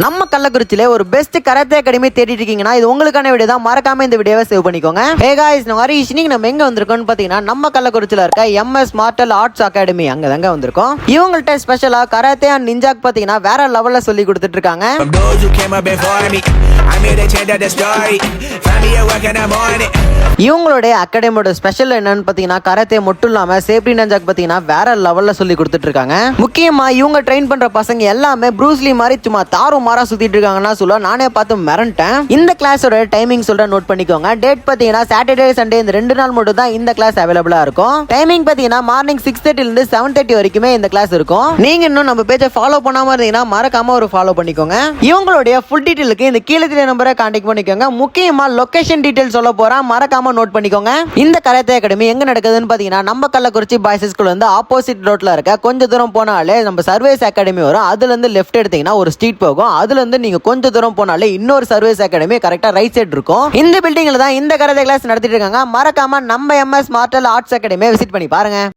நம்ம கள்ளக்குறிச்சியில ஒரு பெஸ்ட் கராத்தே அகாடமி தேடிட்டு இருக்கீங்கன்னா இது உங்களுக்கான வீடியோ தான். மறக்காம இந்த வீடியோவை சேவ் பண்ணிக்கோங்க. ஹே गाइस, நான் ஹரிஷ். நீங்க நம்ம எங்க வந்திருக்கோம்னு பாத்தீங்கன்னா நம்ம கள்ளக்குறிச்சியில இருக்க MS மார்ஷல் ஆர்ட்ஸ் அகாடமி அங்க தாங்க வந்திருக்கோம். இவங்கள்ட்ட ஸ்பெஷலா கராத்தே அண்ட் நிஞ்சாக்கு பாத்தீங்கன்னா வேற லெவல்ல சொல்லி கொடுத்துட்டு இருக்காங்க. இவங்களுடைய அகாடமியோட ஸ்பெஷல் என்னன்னு பாத்தீங்கன்னா கராத்தே மட்டும் இல்லாம சேஃப்டி நிஞ்சாக்கு பாத்தீங்கன்னா வேற லெவல்ல சொல்லி கொடுத்துட்டு இருக்காங்க. முக்கியமா இவங்க ட்ரெயின் பண்ற பசங்க எல்லாமே ப்ரூஸ்லி மாதிரி சும்மா தாறுமாறா சுத்திட்டு இருக்காங்கன்னா சொல்ல நானே பார்த்து மிரண்டேன். இந்த கிளாஸோட டைமிங் சொல்ற நோட் பண்ணிக்கோங்க. டேட் பாத்தீங்கன்னா சாட்டர்டே சண்டே இந்த 2 நாள் மட்டும் தான் இந்த கிளாஸ் அவைலபிளா இருக்கும். டைமிங் பாத்தீங்கன்னா மார்னிங் 6:30 இருந்து 7:30 வரைக்குமே இந்த கிளாஸ் இருக்கும். நீங்க இன்னும் நம்ம பேஜை ஃபாலோ பண்ணாம இருந்தீங்கன்னா மறக்காம ஒரு ஃபாலோ பண்ணிக்கோங்க. இவங்களுடைய ஃபுல் டீடைலுக்கு இந்த கீழே தெரிய நம்பரை கான்டாக்ட் பண்ணிக்கோங்க. முக்கியமா லொகேஷன் டீடைல் சொல்ல போறேன், மறக்காம நோட் பண்ணிக்கோங்க. இந்த கராத்தே அகாடமி எங்க நடக்குதுன்னு பாத்தீங்கன்னா நம்ம கள்ளக்குறிச்சி பாய்ஸ் ஸ்கூல் வந்து ஆப்போசிட் ரோட்ல இருக்க கொஞ்ச தூரம் போனாலே நம்ம சர்வீஸ் அகாடமி வரும். அதுல இருந்து லெஃப்ட் எடுத்தீங்கன்னா ஒரு ஸ்ட்ரீட் போகும். அதுல இருந்து நீங்க கொஞ்ச தூரம் போனாலே இன்னொரு சர்வீஸ் அகாடமி கரெக்டா ரைட் சைடு இருக்கும். இந்த பில்டிங்ல தான் இந்த கராத்தே கிளாஸ் நடத்திட்டு இருக்காங்க. மறக்காம நம்ம MS மார்ஷல் ஆர்ட்ஸ் அகாடமியை விசிட் பண்ணி பாருங்க.